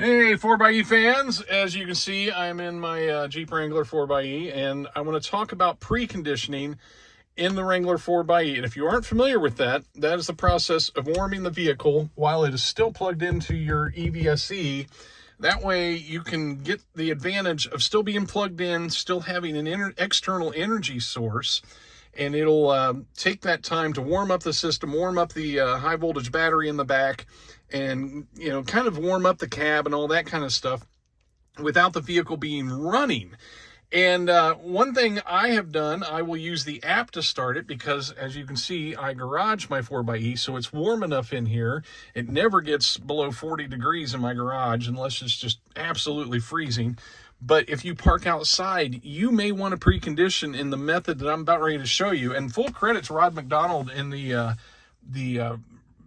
Hey 4xe fans, as you can see I'm in my Jeep Wrangler 4xe and I want to talk about preconditioning in the Wrangler 4xe. And if you aren't familiar with that, that is the process of warming the vehicle while it is still plugged into your EVSE. That way you can get the advantage of still being plugged in, still having an external energy source, and it'll take that time to warm up the system, warm up the high voltage battery in the back, and kind of warm up the cab and all that kind of stuff without the vehicle being running. And one thing I have done, I will use the app to start it because, as you can see, I garage my 4xe, so it's warm enough in here. It never gets below 40 degrees in my garage unless it's just absolutely freezing. But if you park outside, you may want to precondition in the method that I'm about ready to show you. And full credit to Rod McDonald in the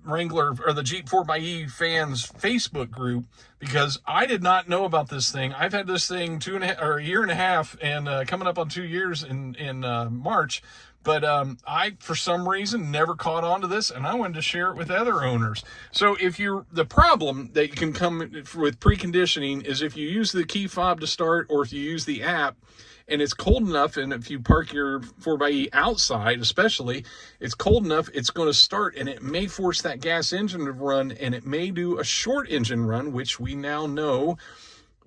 Wrangler or the Jeep 4xe fans Facebook group, because I did not know about this thing. I've had this thing a year and a half, and coming up on 2 years in March. But I, for some reason, never caught on to this, and I wanted to share it with other owners. So the problem that you can come with preconditioning is if you use the key fob to start, or if you use the app, and it's cold enough, and if you park your 4xe outside especially, it's cold enough, it's going to start, and it may force that gas engine to run, and it may do a short engine run, which we now know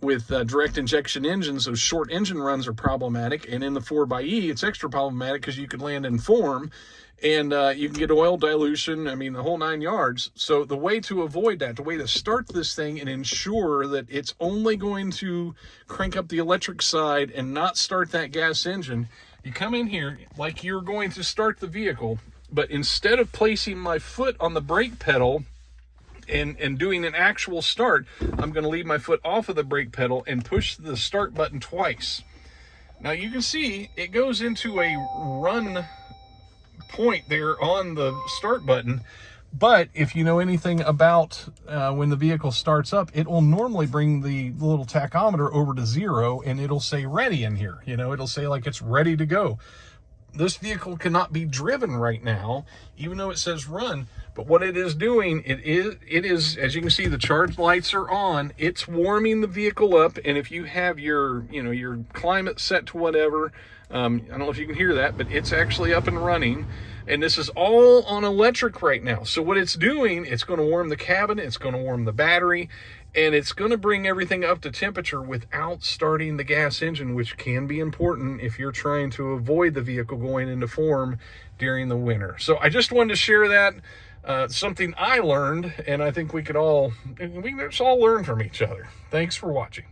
with direct injection engines, those short engine runs are problematic. And in the 4xe, it's extra problematic because you could land in form, and you can get oil dilution, I mean, the whole 9 yards. So the way to avoid that, the way to start this thing and ensure that it's only going to crank up the electric side and not start that gas engine, you come in here like you're going to start the vehicle, but instead of placing my foot on the brake pedal and doing an actual start, I'm going to leave my foot off of the brake pedal and push the start button twice. Now you can see it goes into a run point there on the start button, but if you know anything about when the vehicle starts up, it will normally bring the little tachometer over to 0, and it'll say ready in here. It'll say like it's ready to go. This vehicle cannot be driven right now, even though it says run. But what it is doing, it is, as you can see, the charge lights are on. It's warming the vehicle up. And if you have your climate set to whatever, I don't know if you can hear that, but it's actually up and running. And this is all on electric right now. So what it's doing, it's going to warm the cabin, it's going to warm the battery, and it's going to bring everything up to temperature without starting the gas engine, which can be important if you're trying to avoid the vehicle going into form during the winter. So I just wanted to share that. Something I learned, and I think we could all just all learn from each other. Thanks for watching.